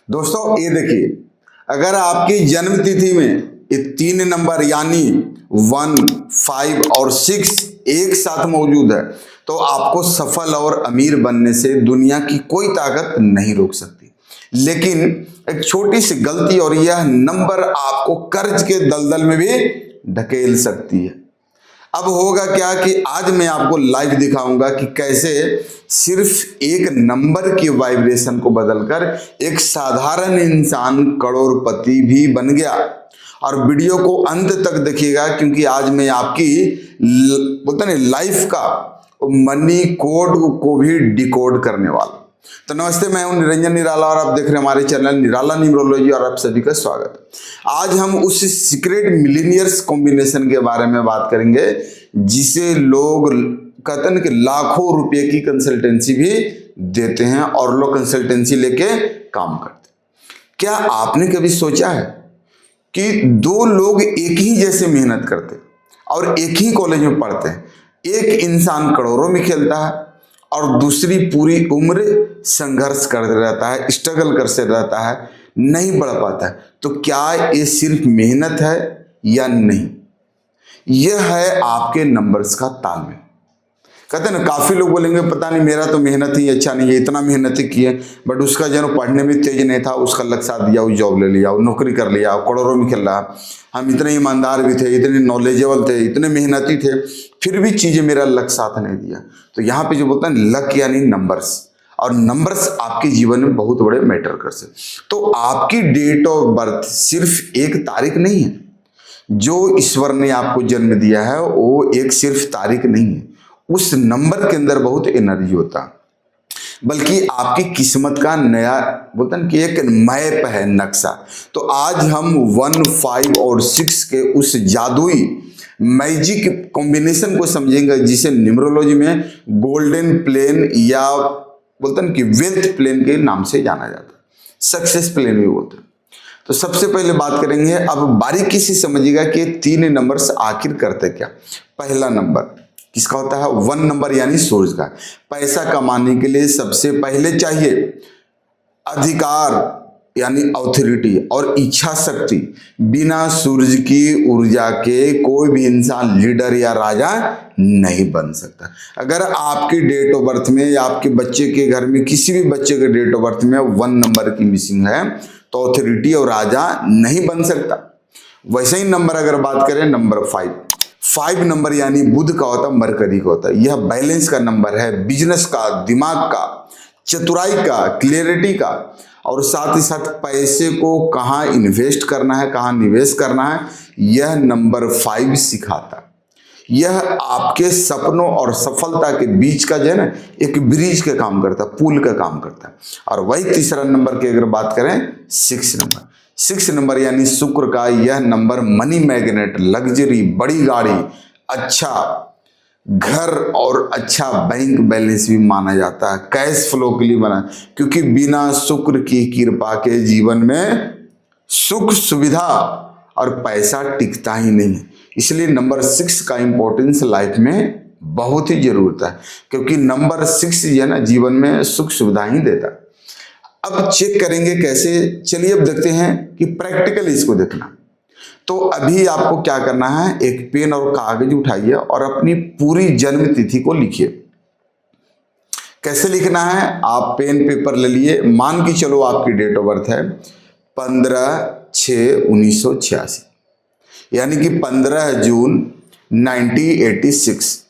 दोस्तों ये देखिए, अगर आपकी जन्म तिथि में ये 3 नंबर यानी 1, 5 और 6 एक साथ मौजूद है तो आपको सफल और अमीर बनने से दुनिया की कोई ताकत नहीं रोक सकती। लेकिन एक छोटी सी गलती और यह नंबर आपको कर्ज के दलदल में भी ढकेल सकती है। अब होगा क्या कि आज मैं आपको लाइव दिखाऊंगा कि कैसे सिर्फ एक नंबर की वाइब्रेशन को बदलकर एक साधारण इंसान करोड़पति भी बन गया। और वीडियो को अंत तक देखिएगा क्योंकि आज मैं आपकी बोलते ना लाइफ का मनी कोड को भी डिकोड करने वाला। तो नमस्ते, मैं हूं निरंजन निराला और आप देख रहे हैं हमारे चैनल निराला न्यूमरोलॉजी और आप सभी का स्वागत है। आज हम उस सीक्रेट मिलीनियर्स कॉम्बिनेशन के बारे में बात करेंगे जिसे लोग कहते हैं कि लाखों रुपए की कंसल्टेंसी भी देते हैं और लोग कंसल्टेंसी लेके काम करते हैं। क्या आपने कभी सोचा है कि दो लोग एक ही जैसे मेहनत करते और एक ही कॉलेज में पढ़ते हैं, एक इंसान करोड़ों में खेलता है और दूसरी पूरी उम्र संघर्ष करते रहता है, स्ट्रगल करते रहता है, नहीं बढ़ पाता है। तो क्या ये सिर्फ मेहनत है या नहीं? यह है आपके नंबर्स का तालमेल। कहते हैं ना, काफी लोग बोलेंगे पता नहीं मेरा तो मेहनत ही अच्छा नहीं है, इतना मेहनत ही किए बट उसका जो पढ़ने में तेज नहीं था, उसका लक्ष्य साथ दिया, वो जॉब ले लिया, वो नौकरी कर लिया, करोड़ों में खेल रहा। हम इतने ईमानदार भी थे, इतने नॉलेजेबल थे, इतने मेहनती थे, फिर भी चीजें मेरा लक्ष्य साथ नहीं दिया। तो यहाँ पे जो बोलता है लक यानी नंबर्स, और नंबर्स आपके जीवन में बहुत बड़े मैटर कर सकते। तो आपकी डेट ऑफ बर्थ सिर्फ एक तारीख नहीं है, जो ईश्वर ने आपको जन्म दिया है वो एक सिर्फ तारीख नहीं है, उस नंबर के अंदर बहुत एनर्जी होता है, बल्कि आपकी किस्मत का नया बोलते हैं कि एक मैप है, नक्शा। तो आज हम 1, 5 और 6 के उस जादुई मैजिक कॉम्बिनेशन को समझेंगे जिसे न्यूमरोलॉजी में गोल्डन प्लेन या बोलते हैं कि वेल्थ प्लेन के नाम से जाना जाता है, सक्सेस प्लेन भी बोलते हैं। तो सबसे पहले बात करेंगे, अब बारीकी से समझिएगा कि 3 नंबर्स आखिर करते क्या। पहला नंबर किसका होता है? 1 नंबर यानी सूरज का। पैसा कमाने के लिए सबसे पहले चाहिए अधिकार यानी अथॉरिटी और इच्छा शक्ति। बिना सूरज की ऊर्जा के कोई भी इंसान लीडर या राजा नहीं बन सकता। अगर आपके डेट ऑफ बर्थ में या आपके बच्चे के घर में किसी भी बच्चे के डेट ऑफ बर्थ में 1 नंबर की मिसिंग है तो अथॉरिटी और राजा नहीं बन सकता। वैसे ही नंबर अगर बात करें नंबर 5 नंबर यानी बुध का होता है, मरकरी का होता है। यह बैलेंस का नंबर है, बिजनेस का, दिमाग का, चतुराई का, क्लियरिटी का, और साथ ही साथ पैसे को कहाँ इन्वेस्ट करना है, कहाँ निवेश करना है, यह नंबर 5 सिखाता। यह आपके सपनों और सफलता के बीच का जो है ना एक ब्रिज का काम करता है, पुल का काम करता है। और वही तीसरा नंबर की अगर बात करें 6 नंबर यानी शुक्र का, यह नंबर मनी मैग्नेट, लग्जरी, बड़ी गाड़ी, अच्छा घर और अच्छा बैंक बैलेंस भी माना जाता है, कैश फ्लो के लिए बना, क्योंकि बिना शुक्र की कृपा के जीवन में सुख सुविधा और पैसा टिकता ही नहीं है। इसलिए नंबर 6 का इंपॉर्टेंस लाइफ में बहुत ही जरूरत है, क्योंकि नंबर 6 जो है ना जीवन में सुख सुविधा ही देता है। अब चेक करेंगे कैसे, चलिए अब देखते हैं कि प्रैक्टिकली इसको देखना। तो अभी आपको क्या करना है, एक पेन और कागज उठाइए और अपनी पूरी जन्म तिथि को लिखिए। कैसे लिखना है, आप पेन पेपर ले लिए। मान के चलो आपकी डेट ऑफ बर्थ है 15/6/1986 यानी कि 15 जून 1986।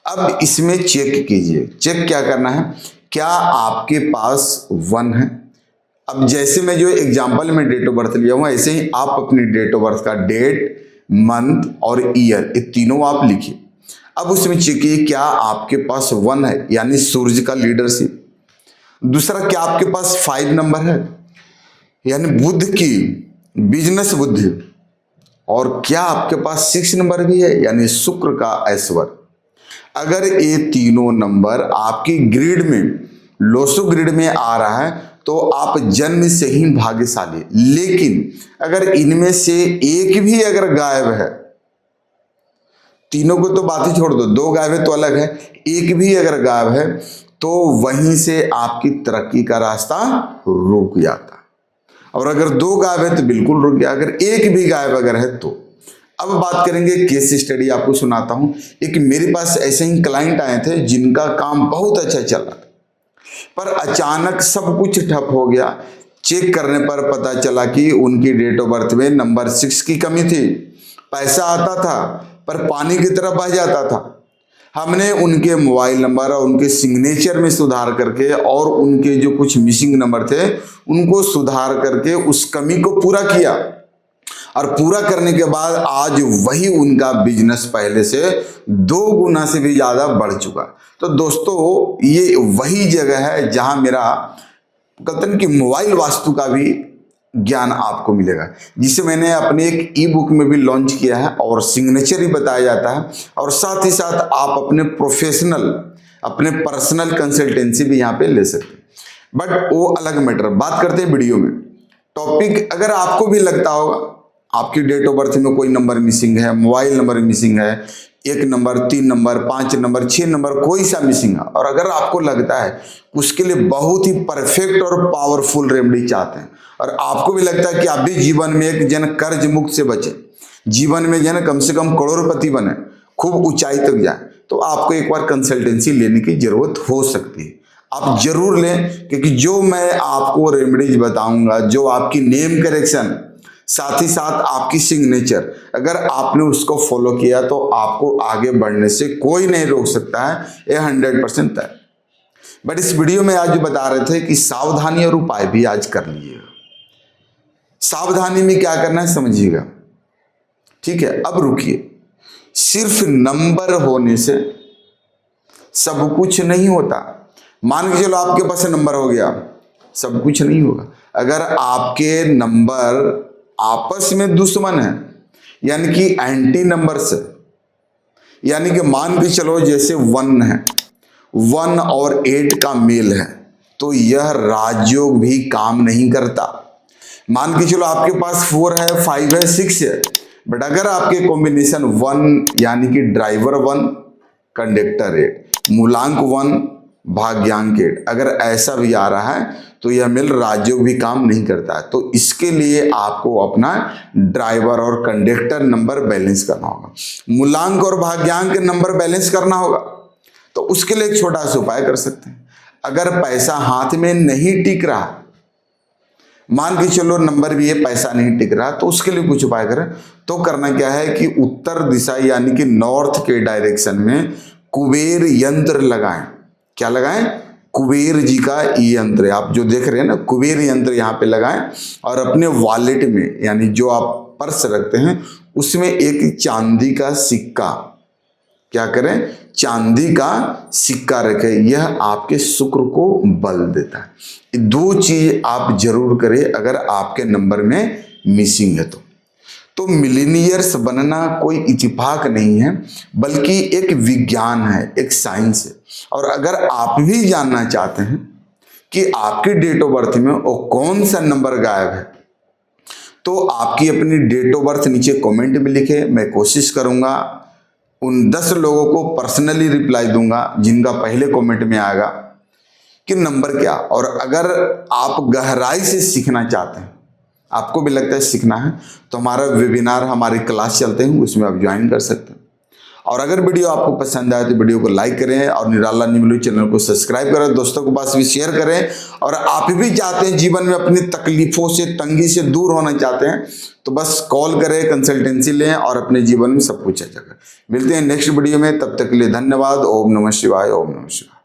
अब इसमें चेक कीजिए। चेक क्या करना है, क्या आपके पास 1 है? अब जैसे मैं जो एग्जाम्पल में डेट ऑफ बर्थ लिया हूं, ऐसे ही आप अपनी डेट ऑफ बर्थ का डेट, मंथ और ईयर, ये तीनों आप लिखिए। अब उसमें चेक कीजिए क्या आपके पास 1 है यानी सूरज का लीडरशिप। दूसरा, क्या आपके पास 5 नंबर है यानी बुध की बिजनेस बुद्धि। और क्या आपके पास 6 नंबर भी है यानी शुक्र का ऐश्वर्य। अगर ये तीनों नंबर आपकी ग्रिड में, लोसो ग्रिड में आ रहा है तो आप जन्म से ही भाग्यशाली। लेकिन अगर इनमें से एक भी अगर गायब है, तीनों को तो बात ही छोड़ दो, 2 गायब है तो अलग है, एक भी अगर गायब है तो वहीं से आपकी तरक्की का रास्ता रुक जाता। और अगर 2 गायब है तो बिल्कुल रुक गया, अगर एक भी गायब अगर है तो। अब बात करेंगे केस स्टडी, आपको सुनाता हूं। एक मेरे पास ऐसे ही क्लाइंट आए थे जिनका काम बहुत अच्छा चल रहा था, पर अचानक सब कुछ ठप हो गया। चेक करने पर पता चला कि उनकी डेट ऑफ बर्थ में नंबर 6 की कमी थी। पैसा आता था पर पानी की तरह बह जाता था। हमने उनके मोबाइल नंबर और उनके सिग्नेचर में सुधार करके और उनके जो कुछ मिसिंग नंबर थे उनको सुधार करके उस कमी को पूरा किया, और पूरा करने के बाद आज वही उनका बिजनेस पहले से 2 गुना से भी ज्यादा बढ़ चुका। तो दोस्तों ये वही जगह है जहां मेरा कहते कि मोबाइल वास्तु का भी ज्ञान आपको मिलेगा, जिसे मैंने अपने एक ई बुक में भी लॉन्च किया है और सिग्नेचर ही बताया जाता है, और साथ ही साथ आप अपने प्रोफेशनल अपने पर्सनल कंसल्टेंसी भी यहाँ पे ले सकते हैं, बट वो अलग मैटर। बात करते हैं वीडियो में टॉपिक। अगर आपको भी लगता होगा आपकी डेट ऑफ बर्थ में कोई नंबर मिसिंग है, मोबाइल नंबर मिसिंग है, 1 नंबर, 3 नंबर, 5 नंबर, 6 नंबर, कोई सा मिसिंग है, और अगर आपको लगता है उसके लिए बहुत ही परफेक्ट और पावरफुल रेमेडी चाहते हैं, और आपको भी लगता है कि आप भी जीवन में एक जन कर्ज मुक्त से बचे, जीवन में जन कम से कम करोड़पति बने, खूब ऊंचाई तक जाए, तो आपको एक बार कंसल्टेंसी लेने की जरूरत हो सकती है। आप जरूर लें, क्योंकि जो मैं आपको रेमेडीज बताऊंगा, जो आपकी नेम करेक्शन, साथ ही साथ आपकी सिग्नेचर, अगर आपने उसको फॉलो किया तो आपको आगे बढ़ने से कोई नहीं रोक सकता है, ये 100% तय। बट इस वीडियो में आज जो बता रहे थे कि सावधानी और उपाय भी आज कर लीजिएगा। सावधानी में क्या करना है समझिएगा, ठीक है। अब रुकिए, सिर्फ नंबर होने से सब कुछ नहीं होता। मान के चलो आपके पास नंबर हो गया, सब कुछ नहीं होगा। अगर आपके नंबर आपस में दुश्मन है, यानी कि एंटी नंबर से, यानी कि मान के चलो जैसे 1 है, 1 और 8 का मेल है, तो यह राजयोग भी काम नहीं करता। मान के चलो आपके पास 4 है, 5 है, 6 है, बट अगर आपके कॉम्बिनेशन 1 यानी कि ड्राइवर 1, कंडक्टर 8, मूलांक 1, भाग्यांक 8, अगर ऐसा भी आ रहा है तो यह मेल राजयोग भी काम नहीं करता है। तो इसके लिए आपको अपना ड्राइवर और कंडक्टर नंबर बैलेंस करना होगा, मूलांक और भाग्यांक नंबर बैलेंस करना होगा। तो उसके लिए एक छोटा सा उपाय कर सकते हैं। अगर पैसा हाथ में नहीं टिक रहा, मान के चलो नंबर भी है, पैसा नहीं टिक रहा, तो उसके लिए कुछ उपाय करें। तो करना क्या है कि उत्तर दिशा यानी कि नॉर्थ के डायरेक्शन में कुबेर यंत्र लगाएं। क्या लगाएं? कुबेर जी का यंत्र, आप जो देख रहे हैं ना, कुबेर यंत्र यहाँ पे लगाएं, और अपने वॉलेट में यानी जो आप पर्स रखते हैं उसमें एक चांदी का सिक्का, क्या करें, चांदी का सिक्का रखें। यह आपके शुक्र को बल देता है। 2 चीज आप जरूर करें अगर आपके नंबर में मिसिंग है तो मिलीनियर्स बनना कोई इत्तेफाक नहीं है, बल्कि एक विज्ञान है, एक साइंस है। और अगर आप भी जानना चाहते हैं कि आपकी डेट ऑफ बर्थ में वो कौन सा नंबर गायब है, तो आपकी अपनी डेट ऑफ बर्थ नीचे कमेंट में लिखे। मैं कोशिश करूंगा उन 10 लोगों को पर्सनली रिप्लाई दूंगा जिनका पहले कमेंट में आएगा कि नंबर क्या। और अगर आप गहराई से सीखना चाहते हैं, आपको भी लगता है सीखना है, तो हमारा वेबिनार, हमारी क्लास चलते हैं, उसमें आप ज्वाइन कर सकते हैं। और अगर वीडियो आपको पसंद आए तो वीडियो को लाइक करें और निराला न्यूमलॉजी चैनल को सब्सक्राइब करें, दोस्तों के पास भी शेयर करें। और आप भी चाहते हैं जीवन में अपनी तकलीफों से, तंगी से दूर होना चाहते हैं, तो बस कॉल करें, कंसल्टेंसी लें और अपने जीवन में सब कुछ अच्छा करें। मिलते हैं नेक्स्ट वीडियो में, तब तक के लिए धन्यवाद। ओम नमः शिवाय, ओम नमः शिवाय।